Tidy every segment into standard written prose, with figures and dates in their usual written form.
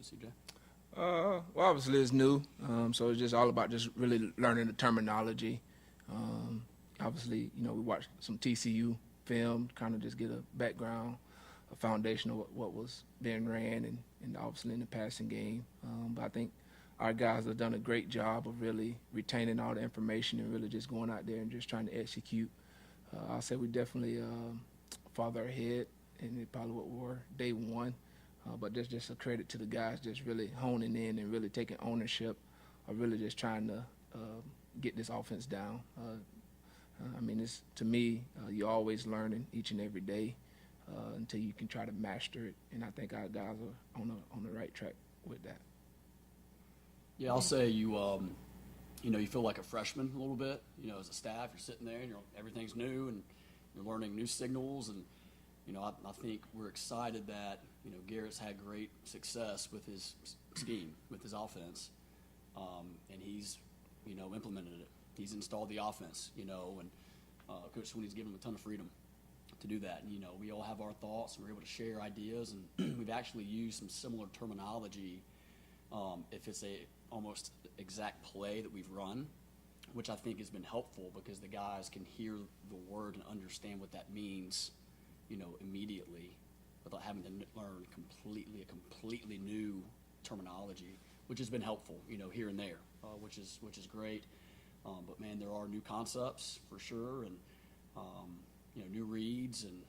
CJ? Well, obviously it's new, so it's just all about just really learning the terminology. Um, Obviously, we watched some TCU film, kind of just get a background, a foundation of what was being ran, and obviously in the passing game. But I think our guys have done a great job of really retaining all the information and really just going out there and just trying to execute. I'll say we definitely farther ahead, and it probably what we were day one. But there's just a credit to the guys just really honing in and really taking ownership of really just trying to get this offense down. I mean, it's, to me, you're always learning each and every day until you can try to master it. And I think our guys are on the right track with that. Yeah, I'll say you feel like a freshman a little bit. As a staff, you're sitting there and everything's new and you're learning new signals. And, I think we're excited that, Garrett's had great success with his scheme, with his offense. And he's, implemented it. He's installed the offense, and Coach Sweeney's given him a ton of freedom to do that. And, we all have our thoughts and we're able to share ideas. And we've actually used some similar terminology if it's a almost exact play that we've run, which I think has been helpful because the guys can hear the word and understand what that means, immediately without having to learn a completely new terminology, which has been helpful, here and there, which is great. But man, there are new concepts for sure, and new reads, and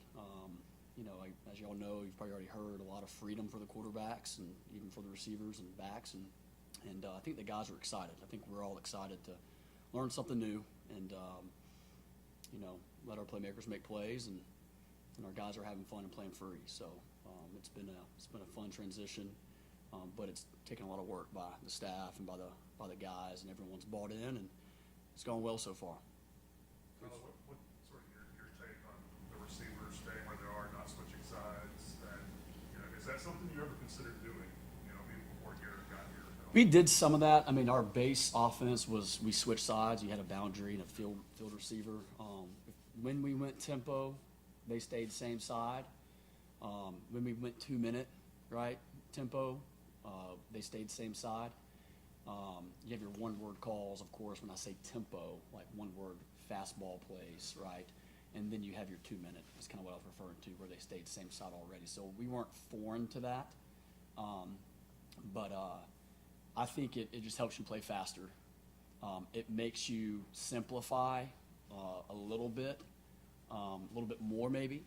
as y'all know, you've probably already heard a lot of freedom for the quarterbacks and even for the receivers and backs, and I think the guys are excited. I think we're all excited to learn something new and let our playmakers make plays, and our guys are having fun and playing free. So it's been a fun transition, but it's taken a lot of work by the staff and by the guys, and everyone's bought in, and it's gone well so far. What sort of your take on the receivers staying where they are, not switching sides, and is that something you ever considered doing? Maybe before Garrett got here. We did some of that. I mean, our base offense was we switched sides. You had a boundary and a field receiver. When we went tempo, they stayed same side. When we went 2-minute, right, tempo, they stayed same side. You have your one-word calls, of course, when I say tempo, like one-word fastball plays, right? And then you have your 2-minute. That's kind of what I was referring to, where they stayed same side already. So we weren't foreign to that. But I think it just helps you play faster. It makes you simplify a little bit more maybe.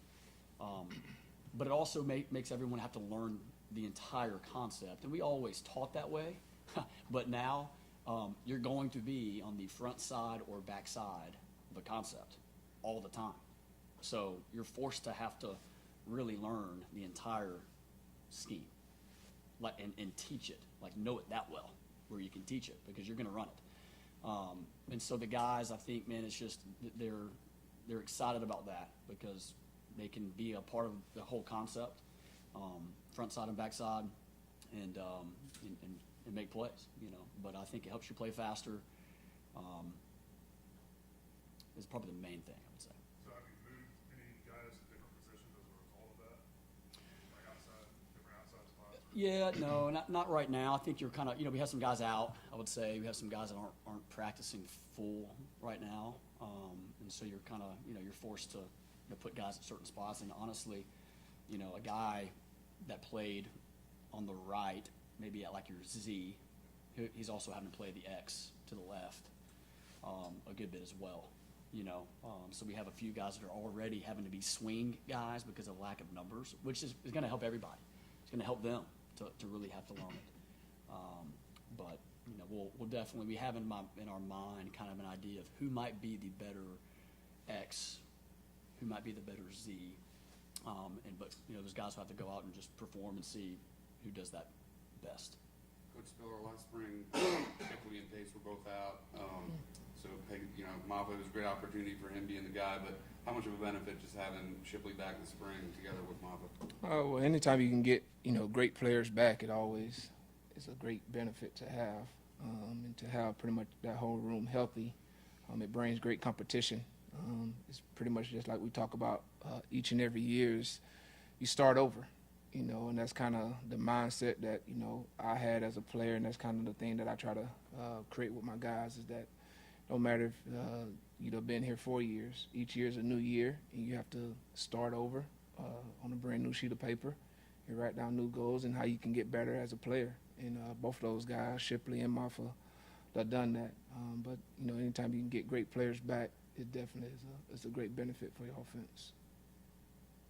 But it also makes everyone have to learn the entire concept. And we always taught that way. But now you're going to be on the front side or back side of a concept all the time. So you're forced to have to really learn the entire scheme, and teach it, know it that well, where you can teach it because you're going to run it. And so the guys, I think, man, it's just they're excited about that because they can be a part of the whole concept, front side and back side, and make plays, But I think it helps you play faster. Is probably the main thing I would say. So have you moved any guys to different positions as a result of that? Like different outside spots? Yeah, no, not right now. I think you're kind of, we have some guys out. I would say we have some guys that aren't practicing full right now, and so you're kind of, you're forced to put guys at certain spots. And honestly, a guy that played on the right, maybe at your Z, he's also having to play the X to the left a good bit as well. So we have a few guys that are already having to be swing guys because of lack of numbers, which is going to help everybody. It's going to help them to really have to learn it. But we'll definitely, we have in our mind kind of an idea of who might be the better X, who might be the better Z. But those guys will have to go out and just perform and see who does that best. Coach Spiller, last spring, Shipley and Pace were both out. So, Maffa, it was a great opportunity for him being the guy, but how much of a benefit just having Shipley back in the spring together with Maffa? Oh, well, anytime you can get, great players back, it always is a great benefit to have. And to have pretty much that whole room healthy, it brings great competition. It's pretty much just like we talk about each and every year is you start over. you know, and that's kind of the mindset that, you know, I had as a player, and that's kind of the thing that I try to create with my guys is that no matter if you've been here 4 years, each year is a new year, and you have to start over on a brand new sheet of paper and write down new goals and how you can get better as a player. And both of those guys, Shipley and Maffa, have done that. But, you know, anytime you can get great players back, it definitely is a great benefit for your offense.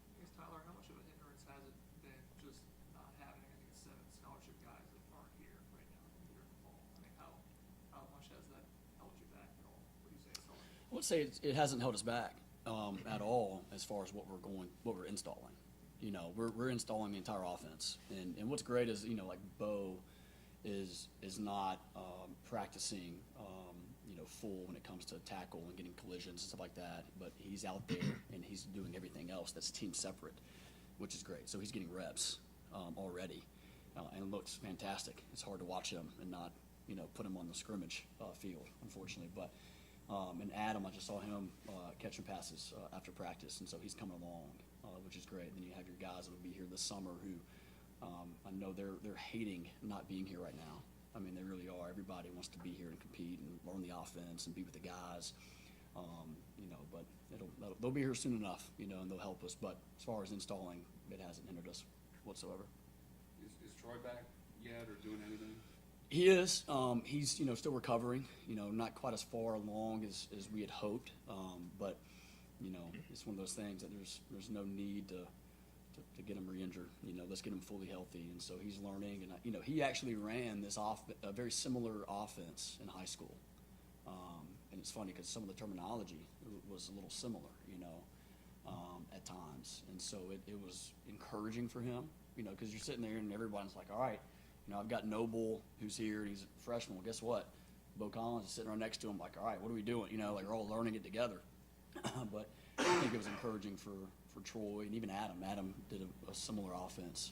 I guess, Tyler, how much of a hindrance has it been just not having, I think it's 7 scholarship guys that aren't here right now here in the fall? I mean, how much has that held you back at all? What do you say it's held? I would say it hasn't held us back at all as far as what we're installing. You know, we're installing the entire offense, and what's great is, you know, like Bo is not practicing you know, full when it comes to tackle and getting collisions and stuff like that, but he's out there and he's doing everything else that's team separate, which is great. So he's getting reps already, and it looks fantastic. It's hard to watch him and not, you know, put him on the scrimmage field, unfortunately. But and Adam, I just saw him catching passes after practice, and so he's coming along, which is great. Then you have your guys that will be here this summer who I know they're hating not being here right now. I mean, they really are. Everybody wants to be here and compete and learn the offense and be with the guys, you know. But they'll be here soon enough, you know, and they'll help us. But as far as installing, it hasn't hindered us whatsoever. Is Troy back yet or doing anything? He is. He's, you know, still recovering. You know, not quite as far along as we had hoped. But you know, it's one of those things that there's no need to get him re-injured. You know, let's get him fully healthy. And so he's learning. And you know, he actually ran a very similar offense in high school. And it's funny because some of the terminology was a little similar. You know, at times. And so it was encouraging for him. You know, because you're sitting there and everyone's like, all right. You know, I've got Noble who's here, and he's a freshman. Well, guess what? Bo Collins is sitting right next to him like, all right, what are we doing? You know, like we're all learning it together. But I think it was encouraging for Troy and even Adam. Adam did a similar offense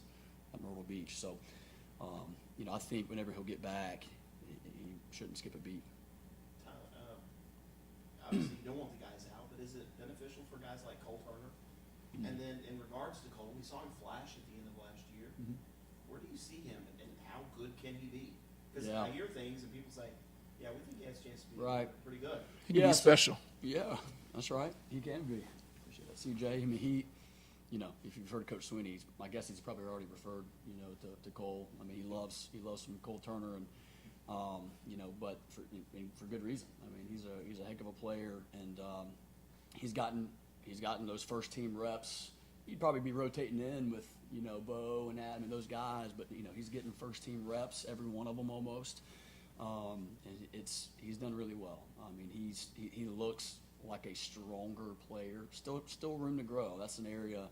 at Myrtle Beach. So, you know, I think whenever he'll get back, he shouldn't skip a beat. Tyler, obviously you don't want the guys out, but is it beneficial for guys like Cole Turner? Mm-hmm. And then in regards to Cole, we saw him flash at the end of last year. Mm-hmm. Where do you see him, and how good can he be? Because Yeah. I hear things and people say, yeah, we think he has a chance to be Right. pretty good. He can Yeah, be special. Yeah, that's right. He can be. Appreciate that. CJ, I mean, you know, if you've heard Coach Sweeney, I guess he's probably already referred, you know, to Cole. I mean, he loves some Cole Turner, and you know, but for good reason. I mean, he's a heck of a player, and he's gotten those first team reps. He'd probably be rotating in with, you know, Bo and Adam and those guys, but you know, he's getting first team reps, every one of them almost. And he's done really well. I mean, he looks like a stronger player. Still room to grow. That's an area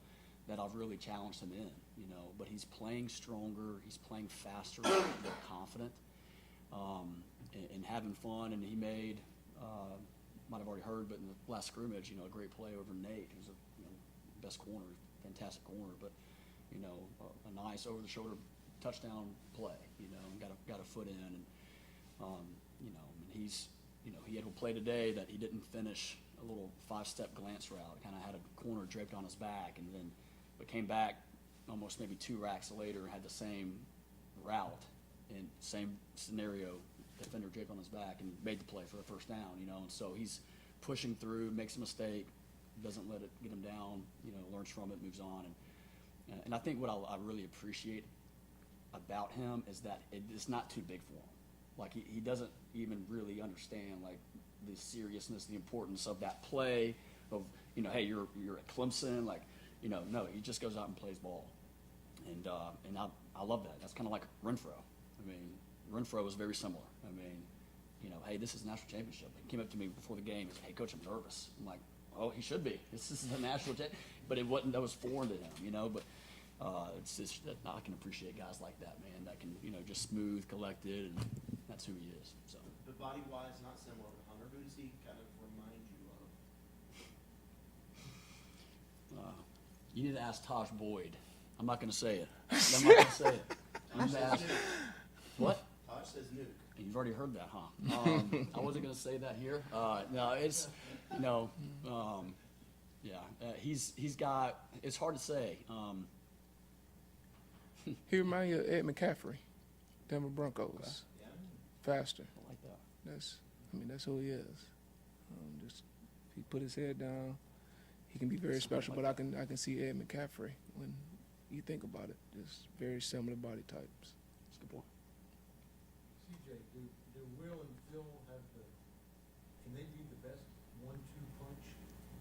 that I've really challenged him in, you know. But he's playing stronger. He's playing faster, more confident, and having fun. And he made, might have already heard, but in the last scrimmage, you know, a great play over Nate, who's a best corner, fantastic corner. But you know, a nice over the shoulder touchdown play. You know, and got a foot in, and you know, and he had a play today that he didn't finish, a little 5-step glance route, kind of had a corner draped on his back, and then but came back almost maybe 2 racks later and had the same route and same scenario, defender draped on his back, and made the play for a first down, you know. And so he's pushing through, makes a mistake, doesn't let it get him down, you know, learns from it, moves on. And I think what I really appreciate about him is that it's not too big for him. Like, he doesn't even really understand, like, the seriousness, the importance of that play, of, you know, hey, you're at Clemson, like, you know, no, he just goes out and plays ball. And I love that. That's kind of like Renfro. I mean, Renfro was very similar. I mean, you know, hey, this is a national championship. He came up to me before the game and said, hey, Coach, I'm nervous. I'm like, oh, he should be. This is a national championship. But that was foreign to him, you know. But it's just that I can appreciate guys like that, man, that can, you know, just smooth, collected, and that's who he is. So. But body-wise, not similar to Hunter. Who does he kind of remind you of? You need to ask Taj Boyd. I'm not going to say it. I'm not going to say it. I'm going to ask. What? Tosh says nuke. You've already heard that, huh? I wasn't going to say that here. No, it's, you know, yeah. He's got. It's hard to say. He reminds you of Ed McCaffrey, Denver Broncos. Yeah. Faster. I like that. That's who he is. Just he put his head down. He can be very special, but I can see Ed McCaffrey when you think about it. Just very similar body types. That's a good point. CJ, do Will and Phil have can they be the best 1-2 punch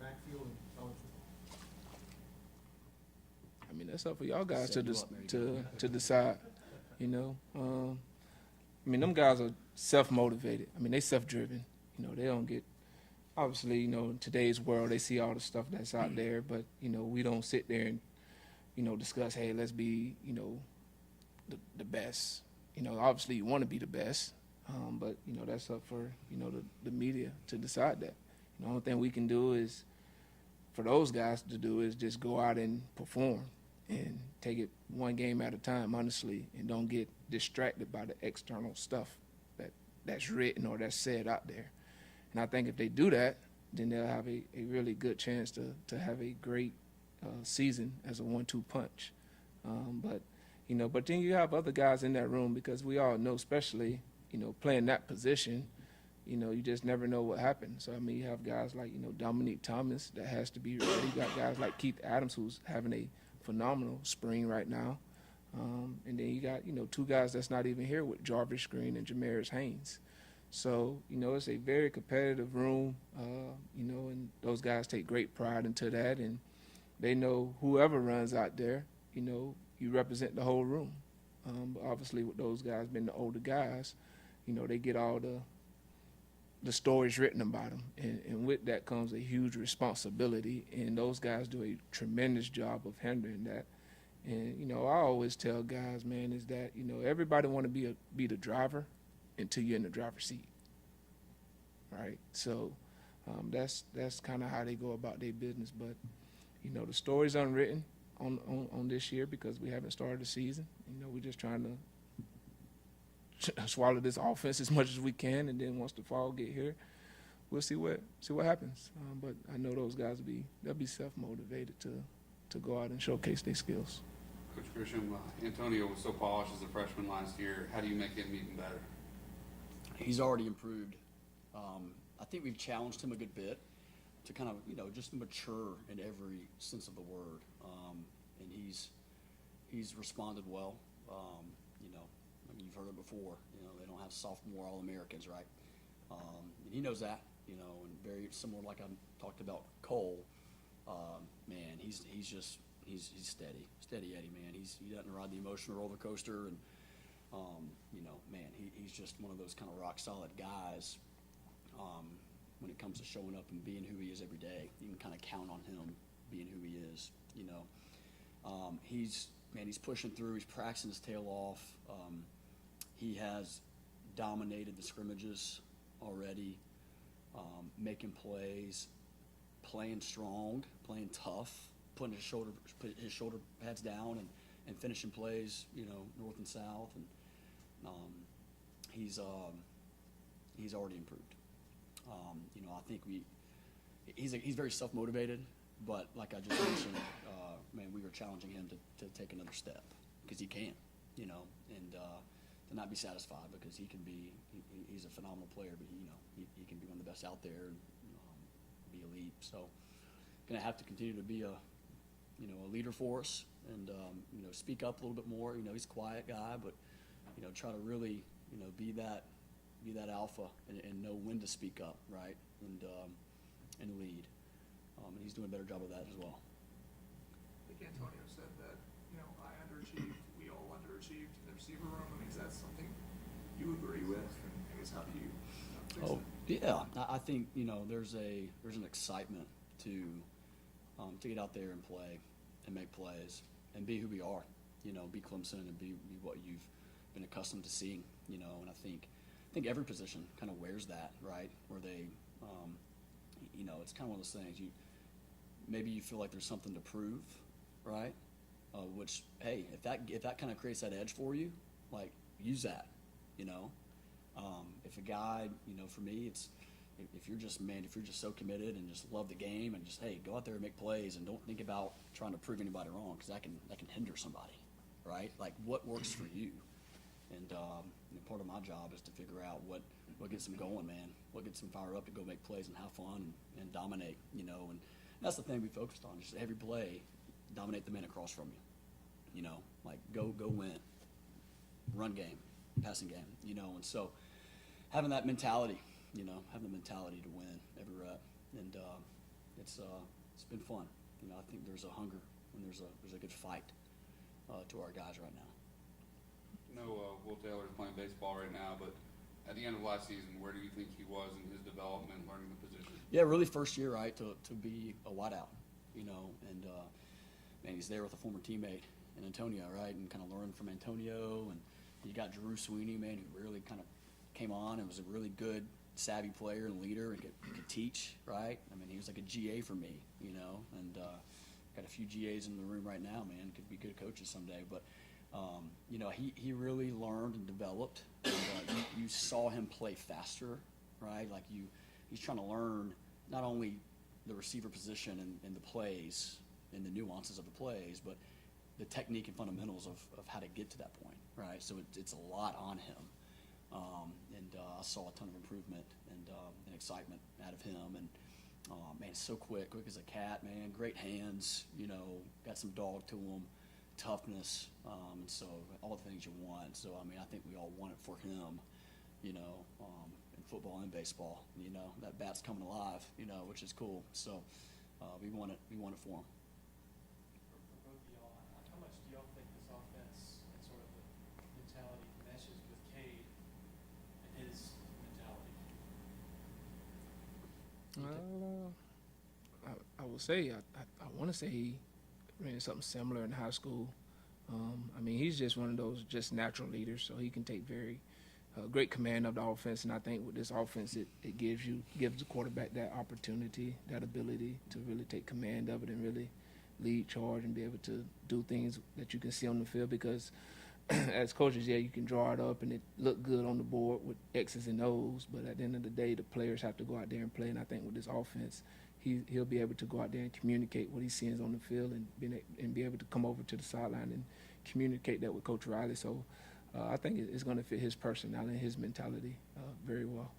backfield in college football? I mean, that's up for y'all guys Set you up, Mary to decide. You know, I mean, them guys are self-motivated. I mean, they self-driven. You know, they don't get. Obviously, you know, in today's world, they see all the stuff that's out there, but you know, we don't sit there and, you know, discuss. Hey, let's be, you know, the best. You know, obviously, you want to be the best, but you know, that's up for the media to decide that. The only thing we can do is, for those guys to do, is just go out and perform and take it one game at a time, honestly, and don't get distracted by the external stuff that's written or that's said out there. And I think if they do that, then they'll have a really good chance to have a great season as a 1-2 punch. But then you have other guys in that room, because we all know, especially, you know, playing that position, you know, you just never know what happens. So, I mean, you have guys like, you know, Dominique Thomas that has to be ready. You got guys like Keith Adams, who's having a phenomenal spring right now. And then you got, you know, two guys that's not even here with Jarvis Green and Jamaris Haynes. So, you know, it's a very competitive room, you know, and those guys take great pride into that. And they know whoever runs out there, you know, you represent the whole room. But obviously, with those guys being the older guys, you know, they get all the stories written about them. And with that comes a huge responsibility. And those guys do a tremendous job of handling that. And, you know, I always tell guys, man, is that, you know, everybody want to be the driver until you're in the driver's seat, right? So that's kind of how they go about their business. But, you know, the story's unwritten on this year because we haven't started the season. You know, we're just trying to swallow this offense as much as we can, and then once the fall get here, we'll see what happens. But I know those guys they'll be self-motivated to go out and showcase their skills. Coach Grisham, Antonio was so polished as a freshman last year. How do you make him even better? He's already improved. I think we've challenged him a good bit to kind of, you know, just mature in every sense of the word. And he's responded well. You know, I mean, you've heard it before. You know, they don't have sophomore All-Americans, right? And he knows that. You know, and very similar, like I talked about Cole. Man, he's steady Eddie, man. He doesn't ride the emotional roller coaster, and you know, man, he's just one of those kind of rock solid guys. When it comes to showing up and being who he is every day, you can kind of count on him being who he is. You know, he's pushing through. He's practicing his tail off. He has dominated the scrimmages already, making plays, playing strong, playing tough, putting his shoulder pads down and finishing plays, you know, north and south, and he's already improved. You know, I think he's very self-motivated, but like I just mentioned, man, we were challenging him to take another step because he can, you know, and to not be satisfied because he's a phenomenal player, but he can be one of the best out there and be elite. So, gonna have to continue to be a leader for us and you know, speak up a little bit more. You know, he's a quiet guy, but you know, try to really, you know, be that alpha and know when to speak up, right, and lead. And he's doing a better job of that as well. I think Antonio said that, you know, I underachieved, we all underachieved in the receiver room. I mean, is that something you agree with? And I guess how do you fix it? Yeah, I think, you know, there's an excitement to get out there and play and make plays and be who we are, you know, be Clemson and be what you've been accustomed to seeing, you know. And I think every position kind of wears that, right, where they, you know, it's kind of one of those things. Maybe you feel like there's something to prove, right? Which, hey, if that kind of creates that edge for you, like, use that, you know. If a guy, you know, for me, it's if you're just so committed and just love the game and just, hey, go out there and make plays and don't think about trying to prove anybody wrong, because that can hinder somebody, right? Like what works for you. And part of my job is to figure out what gets them going, man. What gets them fired up to go make plays and have fun and dominate, And that's the thing we focused on. Just every play, dominate the man across from you. Like go win. Run game, passing game, And so having that mentality, having the mentality to win every rep, and it's been fun. I think there's a hunger and there's a good fight to our guys right now. Will Taylor's playing baseball right now, but at the end of last season, where do you think he was in his development, learning the position? Yeah, really first year, right, to be a wideout, and man, he's there with a former teammate in Antonio, right, and kind of learning from Antonio, and you got Drew Sweeney, man, who really kind of came on and was a really good, savvy player and leader and could teach, right? I mean, he was like a GA for me, and got a few GAs in the room right now, man, could be good coaches someday, but he really learned and developed. And, you saw him play faster, right? Like he's trying to learn not only the receiver position and the plays and the nuances of the plays, but the technique and fundamentals of how to get to that point, right? So it's a lot on him. I saw a ton of improvement and excitement out of him. And man, so quick as a cat, man. Great hands, got some dog to him, toughness, and so all the things you want. So I mean, I think we all want it for him, in football and baseball. That bat's coming alive, which is cool. So we want it for him. For both of y'all, how much do y'all think this offense and sort of the mentality meshes with Cade and his mentality? I will say I want to say he ran something similar in high school. I mean, he's just one of those just natural leaders, so he can take very great command of the offense. And I think with this offense, it gives the quarterback that opportunity, that ability to really take command of it and really lead charge and be able to do things that you can see on the field. Because as coaches, yeah, you can draw it up and it look good on the board with X's and O's, but at the end of the day, the players have to go out there and play. And I think with this offense, he'll be able to go out there and communicate what he sees on the field and be able to come over to the sideline and communicate that with Coach Riley. So I think it's going to fit his personality and his mentality very well.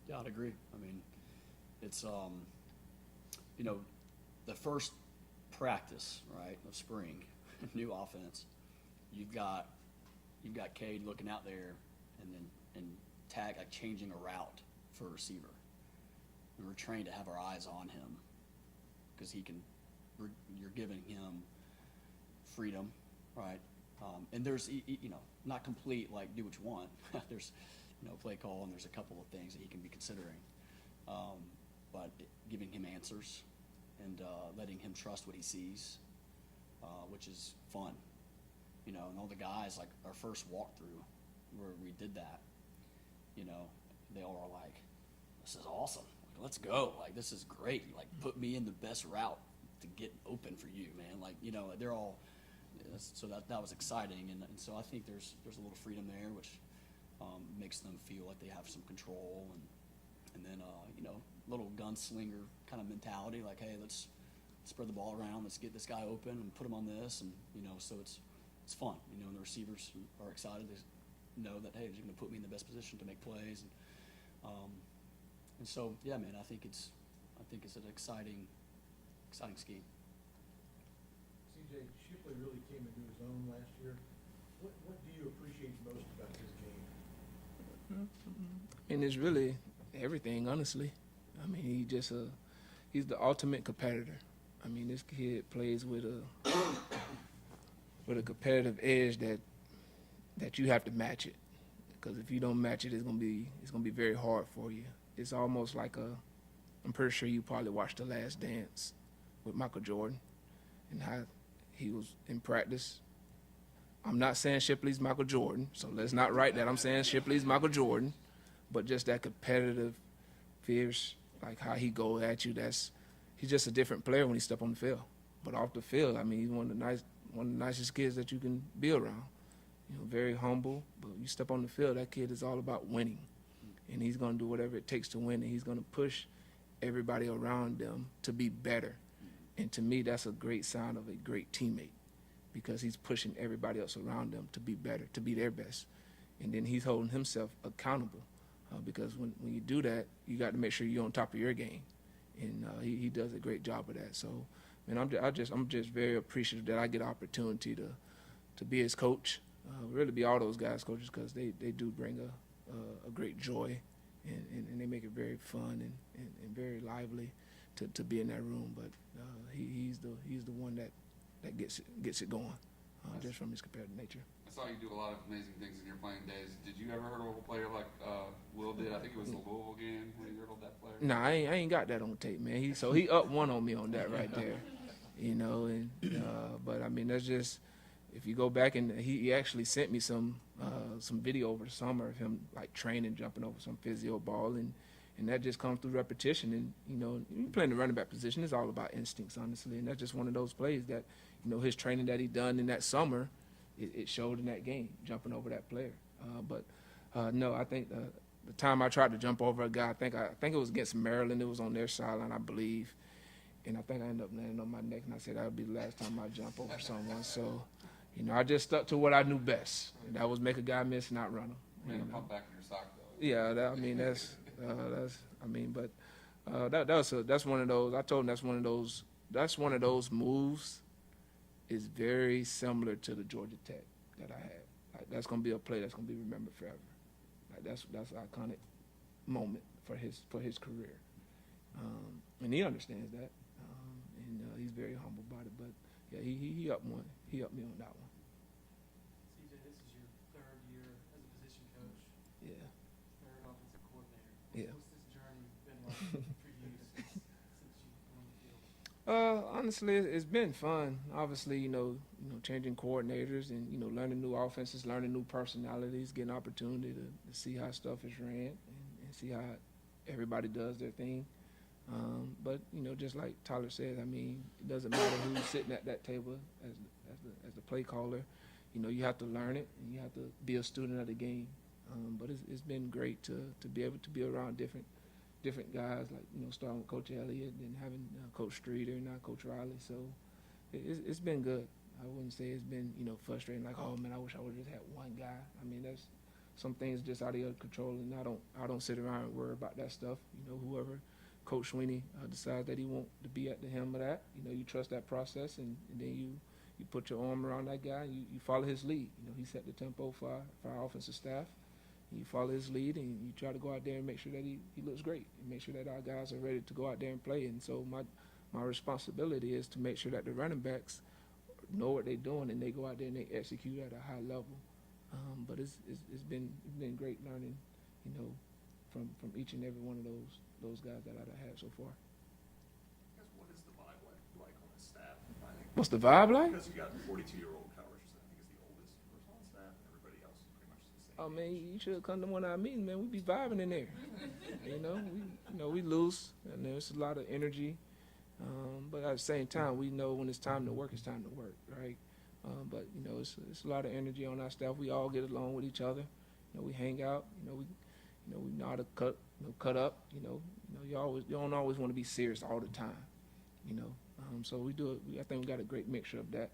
Yeah, I'd agree. I mean, it's the first practice, right, of spring, new offense. You've got Cade looking out there and tag like changing a route for a receiver. And we're trained to have our eyes on him because you're giving him freedom, right? And there's not complete like do what you want. There's play call and there's a couple of things that he can be considering, but giving him answers and letting him trust what he sees, which is fun. And all the guys, like our first walkthrough where we did that, they all are like, this is awesome. Like, let's go. Like, this is great. Like, put me in the best route to get open for you, man. Like, they're all, so that was exciting. And so I think there's a little freedom there, which makes them feel like they have some control. And then, little gunslinger kind of mentality, like, hey, let's spread the ball around. Let's get this guy open and put him on this. And, so it's fun, and the receivers are excited. They know that, hey, he's going to put me in the best position to make plays. And so, yeah, man, I think it's an exciting scheme. CJ, Shipley really came into his own last year. What do you appreciate most about his game? I mean, it's really everything, honestly. I mean, he's the ultimate competitor. I mean, this kid plays with a competitive edge that you have to match it. Because if you don't match it, it's gonna be very hard for you. It's almost like I'm pretty sure you probably watched The Last Dance with Michael Jordan and how he was in practice. I'm not saying Shipley's Michael Jordan, so let's not write that. I'm saying Shipley's Michael Jordan, but just that competitive, fierce, like how he go at you. He's just a different player when he step on the field. But off the field, I mean, he's one of the nicest kids that you can be around. Very humble, but you step on the field, that kid is all about winning. And he's going to do whatever it takes to win, and he's going to push everybody around them to be better. And to me, that's a great sign of a great teammate. because he's pushing everybody else around them to be better, to be their best. And then he's holding himself accountable because when you do that, you got to make sure you're on top of your game. And he does a great job of that. So, man, I'm just very appreciative that I get an opportunity to be his coach, really be all those guys' coaches, because they do bring a great joy, and they make it very fun and very lively to be in that room. But he's the one that gets it going, just from his competitive nature. I saw you do a lot of amazing things in your playing days. Did you ever hurdle a player like Will did? I think it was the Louisville game when he hurdled that player. No, I ain't got that on tape, man. He up one on me on that right there, you know. And but I mean, that's just, if you go back, and he actually sent me some video over the summer of him like training, jumping over some physio ball, and that just comes through repetition. And you know, you playing the running back position is all about instincts, honestly, and that's just one of those plays that, you know, his training that he done in that summer, it showed in that game, jumping over that player. But no, I think the time I tried to jump over a guy, I think it was against Maryland. It was on their sideline, I believe, and I think I ended up landing on my neck, and I said that would be the last time I jump over someone. So, you know, I just stuck to what I knew best. And that was make a guy miss, not run him. Man, You know? pump back in your sock though. Yeah, that's one of those. I told him that's one of those moves. Is very similar to the Georgia Tech that I had. Like, that's gonna be a play that's gonna be remembered forever. Like, that's an iconic moment for his career, and he understands that, and he's very humble about it. But yeah, he upped one. He upped me on that one. CJ, this is your third year as a position coach, Yeah. third offensive coordinator. Yeah. What's this journey been like for you since you've been on the field? Honestly, it's been fun. Obviously, you know, changing coordinators and, you know, learning new offenses, learning new personalities, getting an opportunity to see how stuff is ran and see how everybody does their thing. But, you know, just like Tyler said, I mean, it doesn't matter who's sitting at that table as the play caller. You know, you have to learn it and you have to be a student of the game. But it's been great to be able to be around different guys, like, you know, starting with Coach Elliott and having Coach Streeter and now Coach Riley. So it's been good. I wouldn't say it's been, you know, frustrating, like, oh man, I wish I would have just had one guy. I mean, that's some things just out of your control, and I don't sit around and worry about that stuff. You know, whoever Coach Sweeney decides that he want to be at the helm of that, you know, you trust that process, and then you put your arm around that guy, and you follow his lead. You know, he set the tempo for our offensive staff. You follow his lead, and you try to go out there and make sure that he looks great, and make sure that our guys are ready to go out there and play. And so my responsibility is to make sure that the running backs know what they're doing, and they go out there and they execute at a high level. But it's been great learning, you know, from each and every one of those guys that I've had so far. I guess what is the vibe like on the staff? I think What's the vibe like? because you got 42-year-old Kyle Richardson, I think is the oldest person on staff, and everybody else is pretty much the same. Oh man, you should come to one of our meetings, man. We be vibing in there. We loose, and there's a lot of energy. But at the same time, we know when it's time to work, it's time to work, right? But you know, it's a lot of energy on our staff. We all get along with each other. You know, we hang out. We know how to cut up. You don't always want to be serious all the time. You know, so we do it. I think we got a great mixture of that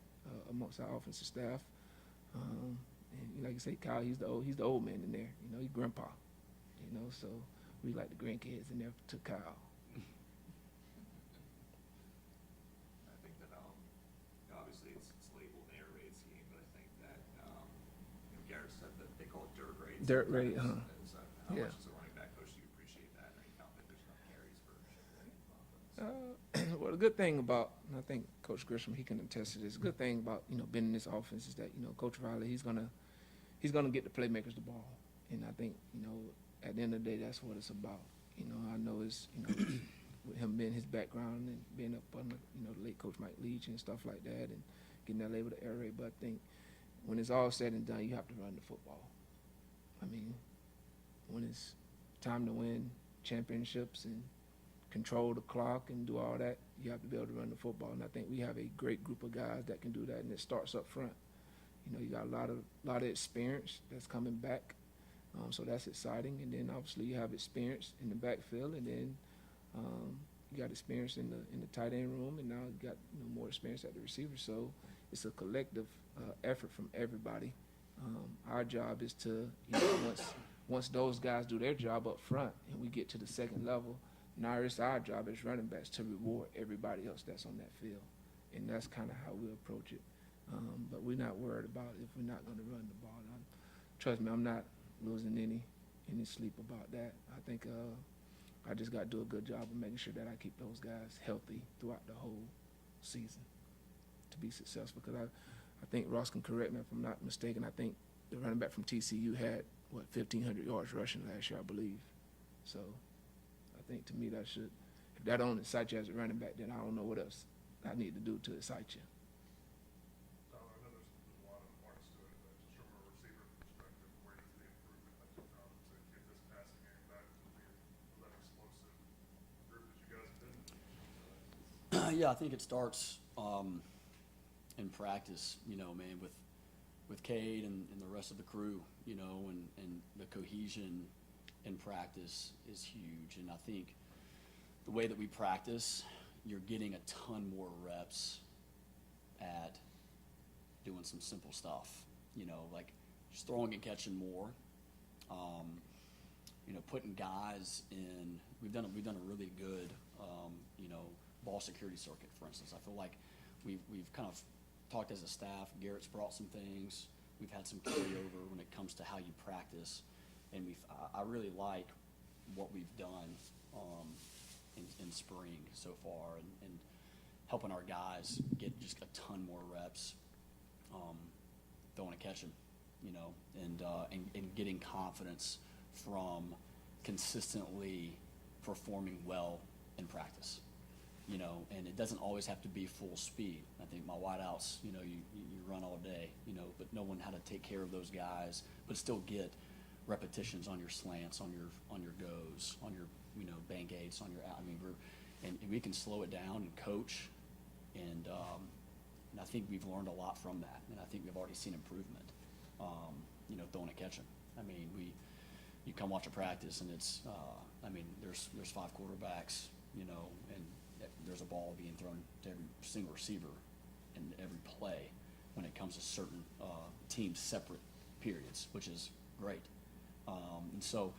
amongst our offensive staff. And like you say, Kyle, he's the old man in there. You know, he's grandpa. You know, so we like the grandkids in there to Kyle. I think that obviously it's labeled an air raid scheme, but I think that Garrett said that they call it dirt raids. Dirt raid, How Yeah. much as a running back coach do you appreciate that? Are you confident there's enough carries for offense? Well, the good thing about, and I think Coach Grisham, he can attest to this. The good thing about, you know, being in this offense is that, you know, Coach Riley, he's gonna get the playmakers the ball, and I think, you know, at the end of the day, that's what it's about. You know, I know it's, you know, with him being his background and being up under, you know, the late Coach Mike Leach and stuff like that, and getting that label the air raid. But I think when it's all said and done, you have to run the football. I mean, when it's time to win championships and control the clock and do all that, you have to be able to run the football. And I think we have a great group of guys that can do that, and it starts up front. You know, you got a lot of experience that's coming back, so that's exciting. And then obviously you have experience in the backfield, and then you got experience in the tight end room, and now you got, you know, more experience at the receiver. So it's a collective effort from everybody. Our job is to, once those guys do their job up front and we get to the second level, now it's our job as running backs to reward everybody else that's on that field. And that's kind of how we approach it. But we're not worried about if we're not going to run the ball. Trust me, I'm not losing any sleep about that. I think I just got to do a good job of making sure that I keep those guys healthy throughout the whole season to be successful. Because I think Ross can correct me if I'm not mistaken. I think the running back from TCU had, 1,500 yards rushing last year, I believe. So I think to me that should, if that don't excite you as a running back, then I don't know what else I need to do to excite you. Tyler, I know there's a lot of parts to it, but just from a receiver perspective, where does the improvement have to come to get this passing game back to be that explosive group that you guys have been? Yeah, I think it starts in practice, man, with Cade and the rest of the crew, and the cohesion in practice is huge. And I think the way that we practice, you're getting a ton more reps at doing some simple stuff, like just throwing and catching more. Putting guys in. We've done a really good, ball security circuit, for instance. I feel like we've kind of talked as a staff. Garrett's brought some things. We've had some carryover when it comes to how you practice, and I really like what we've done in spring so far, and helping our guys get just a ton more reps throwing and catching, and getting confidence from consistently performing well in practice. And it doesn't always have to be full speed. I think my wideouts, you run all day, but knowing how to take care of those guys, but still get repetitions on your slants, on your goes, on your, bank eights, on your, and we can slow it down and coach, and I think we've learned a lot from that, and I think we've already seen improvement, throwing and catching. You come watch a practice, and it's, there's 5 quarterbacks, and there's a ball being thrown to every single receiver in every play when it comes to certain team separate periods, which is great. And so,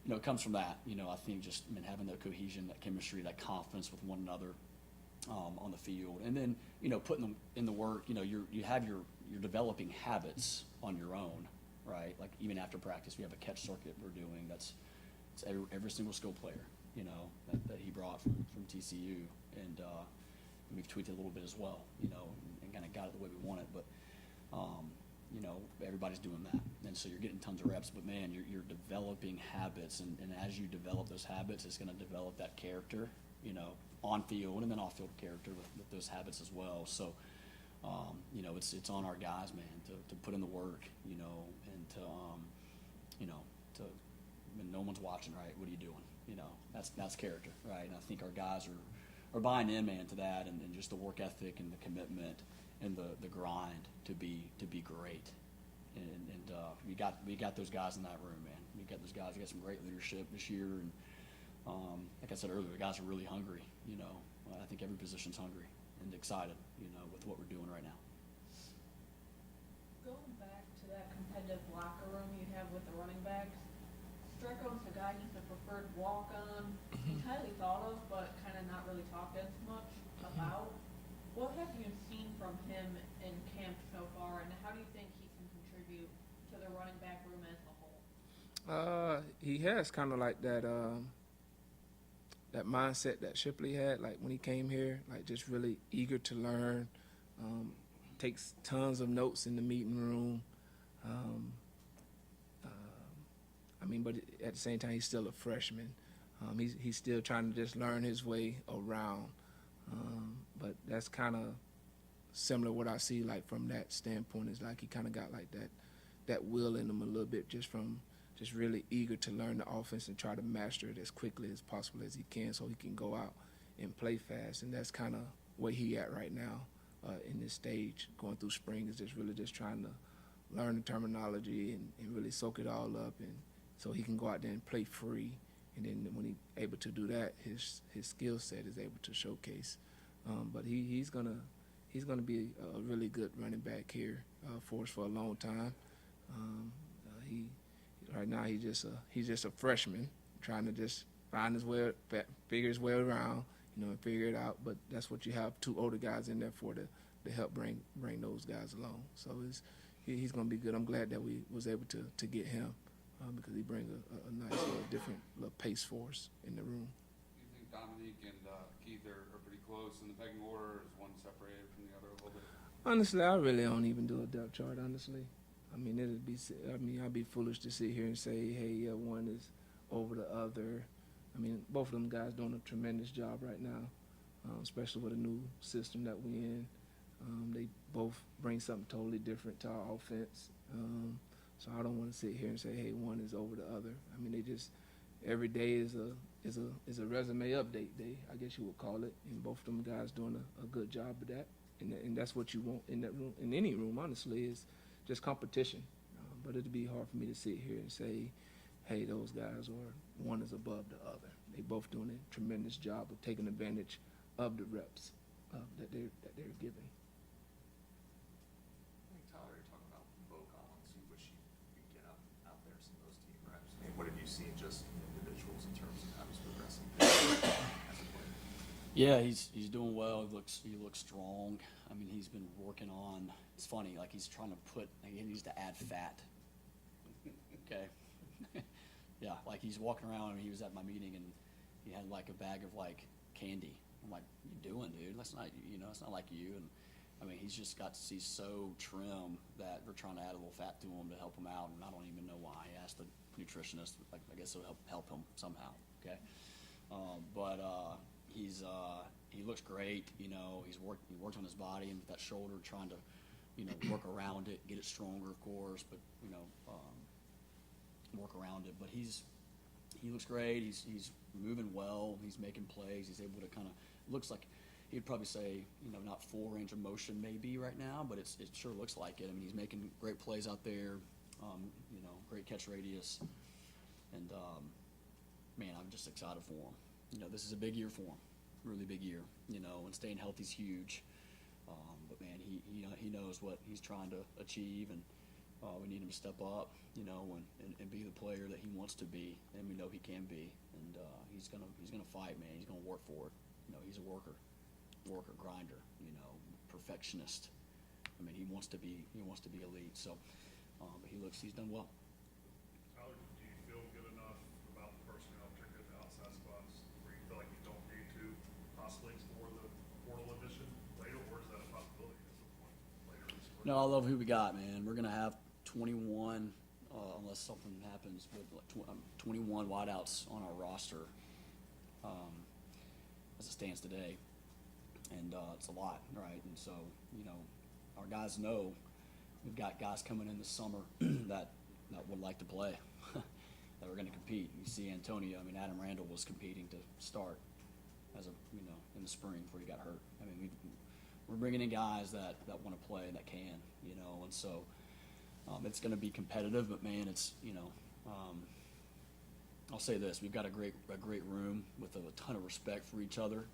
it comes from that. I think just having that cohesion, that chemistry, that confidence with one another on the field, and then putting them in the work. You're developing habits on your own, right? Like even after practice, we have a catch circuit we're doing. It's every single skill player, that he brought from TCU, and we've tweaked it a little bit as well, and kind of got it the way we want it. But everybody's doing that, and so you're getting tons of reps. But man, you're developing habits, and as you develop those habits, it's going to develop that character, on field and then off field character with those habits as well. So, it's on our guys, man, to put in the work, and to when no one's watching, right? What are you doing? That's character, right? And I think our guys are buying in, man, to that, and just the work ethic and the commitment and the grind to be great. And we got those guys in that room, man. We got those guys. We got some great leadership this year, and like I said earlier, the guys are really hungry. I think every position's hungry and excited, with what we're doing right now. Going back to that competitive locker room you have with the running backs, Strecko's the guy he's the preferred walk-on. He's highly thought of, but kind of not really talked as much about. What have you seen from him in camp so far, and how do you think he can contribute to the running back room as a whole? He has kind of like that that mindset that Shipley had, like when he came here, like just really eager to learn, takes tons of notes in the meeting room. But at the same time, he's still a freshman. He's still trying to just learn his way around. But that's kind of similar what I see, like from that standpoint, is like he kind of got like that will in him a little bit, just really eager to learn the offense and try to master it as quickly as possible as he can, so he can go out and play fast. And that's kind of where he at right now in this stage, going through spring, is just really just trying to learn the terminology and really soak it all up, and so he can go out there and play free. And then when he's able to do that, his skill set is able to showcase. But he's gonna he's going to be a really good running back here for us for a long time. He right now he's just a freshman trying to just find his way, figure his way around, and figure it out. But that's what you have two older guys in there for to help bring those guys along. So he's going to be good. I'm glad that we was able to get him because he brings a nice little different little pace for us in the room. Do you think Dominique and Keith are pretty close in the pecking order, or is one separated from the other a little bit? Honestly, I really don't even do a depth chart. Honestly, I'd be foolish to sit here and say, hey, one is over the other. I mean, both of them guys doing a tremendous job right now, especially with a new system that we in. They both bring something totally different to our offense. So I don't want to sit here and say, hey, one is over the other. I mean, they just every day is a resume update day, I guess you would call it. And both of them guys doing a good job of that. And that's what you want in that room, in any room, honestly, is just competition. But it'd be hard for me to sit here and say, hey, those guys or one is above the other. They both doing a tremendous job of taking advantage of the reps that they're giving. I think Tyler, you're talking about Bo Collins. You wish you could get out there some of those team reps. I mean, what have you seen just in individuals in terms of how he's progressing as a player? Yeah, he's doing well. He looks strong. I mean, he's been working on. It's funny, like he's trying to he needs to add fat. Okay. Yeah, like he's walking around. And he was at my meeting and he had like a bag of like candy. I'm like, "What you doing, dude? That's not it's not like you." And I mean, he's just he's so trim that we're trying to add a little fat to him to help him out. And I don't even know why. I asked the nutritionist. Like, I guess it'll help him somehow. Okay. He looks great. He worked on his body and with that shoulder, trying to, work around it, get it stronger, of course, but work around it. But he looks great. He's moving well. He's making plays. He's able to kind of looks like he'd probably say not full range of motion maybe right now, but it sure looks like it. I mean, he's making great plays out there. Great catch radius, and man, I'm just excited for him. This is a big year for him, really big year. And staying healthy is huge. But man, he knows what he's trying to achieve, and we need him to step up, and be the player that he wants to be, and we know he can be. And he's gonna fight, man. He's gonna work for it. He's a worker, grinder, perfectionist. I mean, he wants to be elite. So, but he's done well. Tyler, do you feel good enough about the personnel, particularly the outside spots, where you feel like you don't need to possibly explore the portal addition later, or is that a possibility at some point later in the spring? No, I love who we got, man. We're gonna have 21, unless something happens, but 21 wideouts on our roster as it stands today, and it's a lot, right? And so, our guys know we've got guys coming in this summer that would like to play, that we're going to compete. You see Antonio. I mean, Adam Randall was competing to start in the spring before he got hurt. I mean, we're bringing in guys that want to play and that can, and so it's going to be competitive. But man, it's I'll say this: we've got a great room with a ton of respect for each other,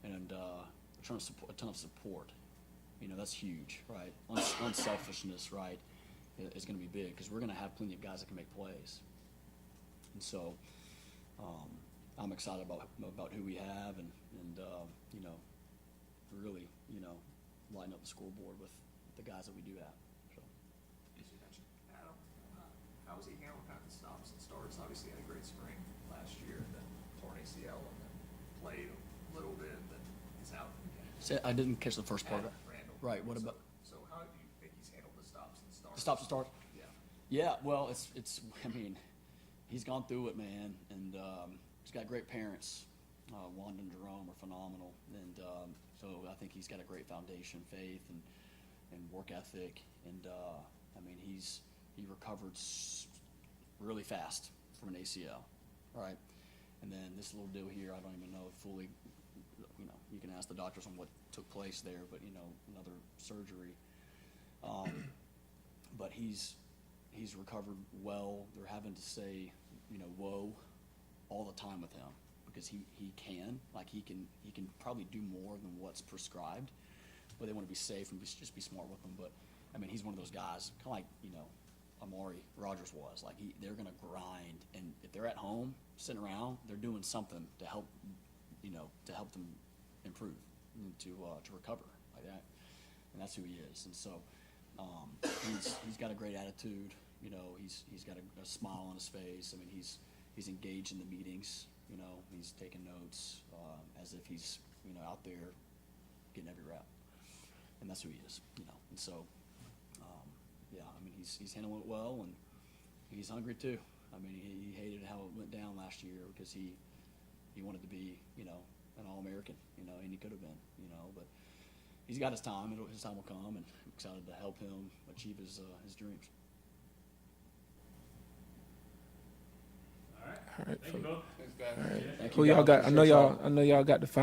and a ton of support. That's huge, right? Unselfishness, right, is going to be big because we're going to have plenty of guys that can make plays. And so I'm excited about who we have and really, line up the scoreboard with the guys that we do have. So. As you mentioned, Adam, how was he handling kind of the stops and starts? Obviously, he had a great spring last year, then torn ACL, and then played a little bit, then he's out again. I didn't catch the first part of it. Randall. Right. What about So how do you think he's handled the stops and starts? the stops and starts? Yeah. Yeah. Well, it's. I mean, he's gone through it, man, and he's got great parents. Wanda and Jerome are phenomenal, and so I think he's got a great foundation, faith and work ethic, and I mean he recovered really fast from an ACL, right? And then this little deal here, I don't even know fully. You can ask the doctors on what took place there, but another surgery. But he's recovered well. They're having to say, whoa, all the time with him because he can probably do more than what's prescribed. where they want to be safe and just be smart with them. But I mean, he's one of those guys, kind of like Amari Rogers was. Like they're going to grind, and if they're at home sitting around, they're doing something to help them improve and to recover like that. And that's who he is. And so he's got a great attitude. He's got a smile on his face. I mean, he's engaged in the meetings. He's taking notes as if he's out there getting every rep. And that's who he is. And so yeah, I mean, he's handling it well, and he's hungry too. I mean, he hated how it went down last year because he wanted to be an All-American, and he could have been, but he's got his time. His time will come, and I'm excited to help him achieve his dreams. All right. All right. Thank you both. Thanks, guys. All right. Thank Who you, y'all guys. got? I know y'all got the final.